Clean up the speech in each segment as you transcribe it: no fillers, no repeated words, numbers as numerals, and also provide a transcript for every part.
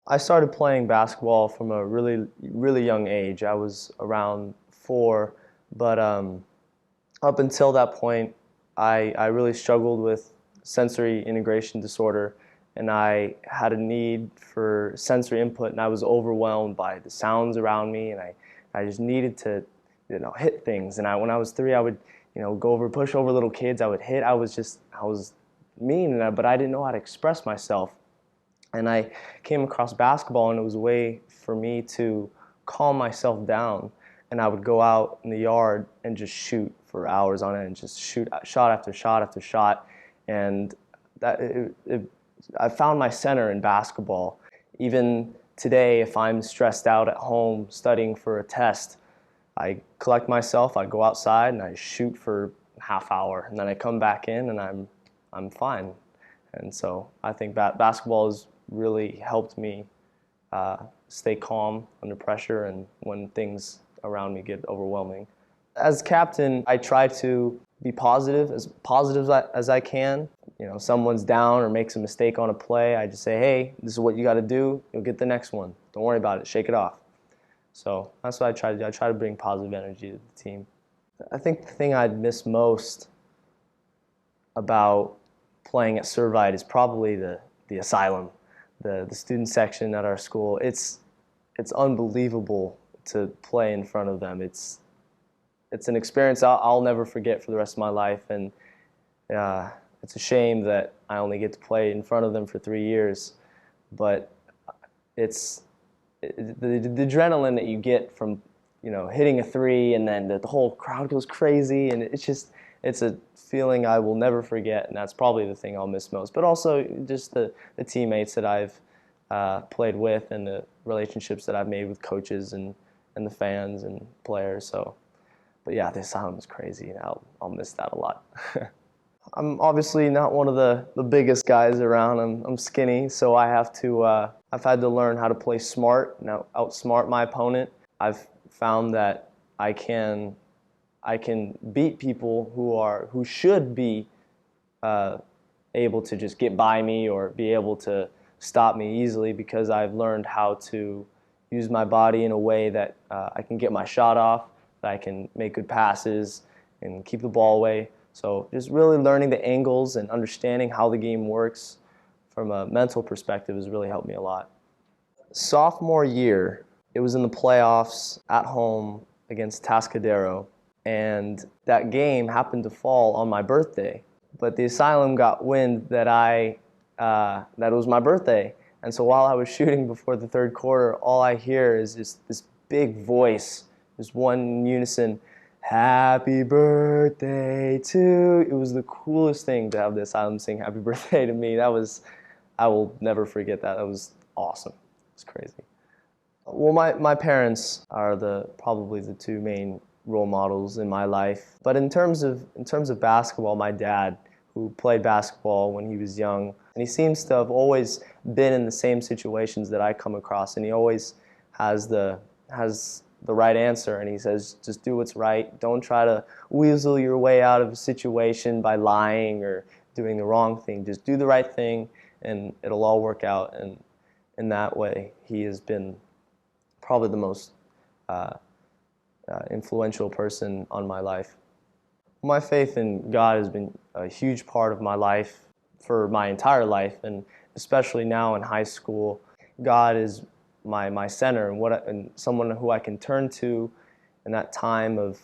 I started playing basketball from a really young age. I was around 4, but up until that point, I really struggled with sensory integration disorder, and I had a need for sensory input, and I was overwhelmed by the sounds around me, and I just needed to, hit things. And when I was 3, I would, push over little kids. I would hit. I was mean, but I didn't know how to express myself. And I came across basketball, and it was a way for me to calm myself down. And I would go out in the yard and just shoot for hours on end, just shoot shot after shot after shot. And I found my center in basketball. Even today, if I'm stressed out at home studying for a test, I collect myself, I go outside, and I shoot for a half hour. And then I come back in, and I'm fine. And so I think basketball has really helped me stay calm under pressure and when things around me get overwhelming. As captain, I try to be positive as I can. Someone's down or makes a mistake on a play, I just say, hey, this is what you got to do. You'll get the next one. Don't worry about it. Shake it off. So that's what I try to do. I try to bring positive energy to the team. I think the thing I'd miss most about playing at Servite is probably the asylum, the student section at our school. It's unbelievable to play in front of them. It's an experience I'll never forget for the rest of my life, and it's a shame that I only get to play in front of them for 3 years. But the adrenaline that you get from hitting a three, and then the whole crowd goes crazy, and it's a feeling I will never forget, and that's probably the thing I'll miss most. But also just the teammates that I've played with, and the relationships that I've made with coaches and the fans and players. But yeah, the asylum is crazy, and I'll miss that a lot. I'm obviously not one of the biggest guys around. I'm skinny, so I've had to learn how to play smart and outsmart my opponent. I've found that I can beat people who should be able to just get by me or be able to stop me easily, because I've learned how to use my body in a way that I can get my shot off, that I can make good passes and keep the ball away. So just really learning the angles and understanding how the game works from a mental perspective has really helped me a lot. Sophomore year, it was in the playoffs at home against Tascadero, and that game happened to fall on my birthday. But the asylum got wind that that it was my birthday, and so while I was shooting before the third quarter, all I hear is just this big voice, just one in unison, "Happy birthday to." It was the coolest thing to have the asylum sing "Happy birthday" to me. I will never forget that. That was awesome. It's crazy. Well, my parents are probably the two main role models in my life. But in terms of basketball, my dad, who played basketball when he was young, and he seems to have always been in the same situations that I come across, and he always has the right answer, and he says, just do what's right. Don't try to weasel your way out of a situation by lying or doing the wrong thing. Just do the right thing, and it'll all work out. And in that way, he has been probably the most influential person on my life. My faith in God has been a huge part of my life for my entire life, and especially now in high school. God is my center, and someone who I can turn to in that time of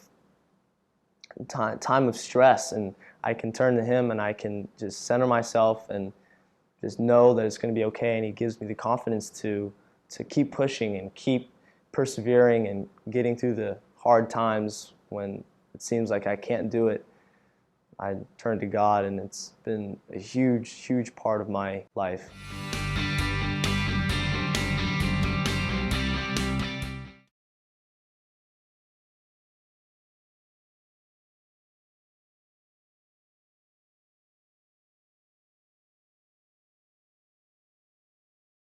stress, and I can turn to Him, and I can just center myself and just know that it's going to be okay. And He gives me the confidence to keep pushing and keep persevering and getting through the hard times when it seems like I can't do it. I turn to God, and it's been a huge part of my life.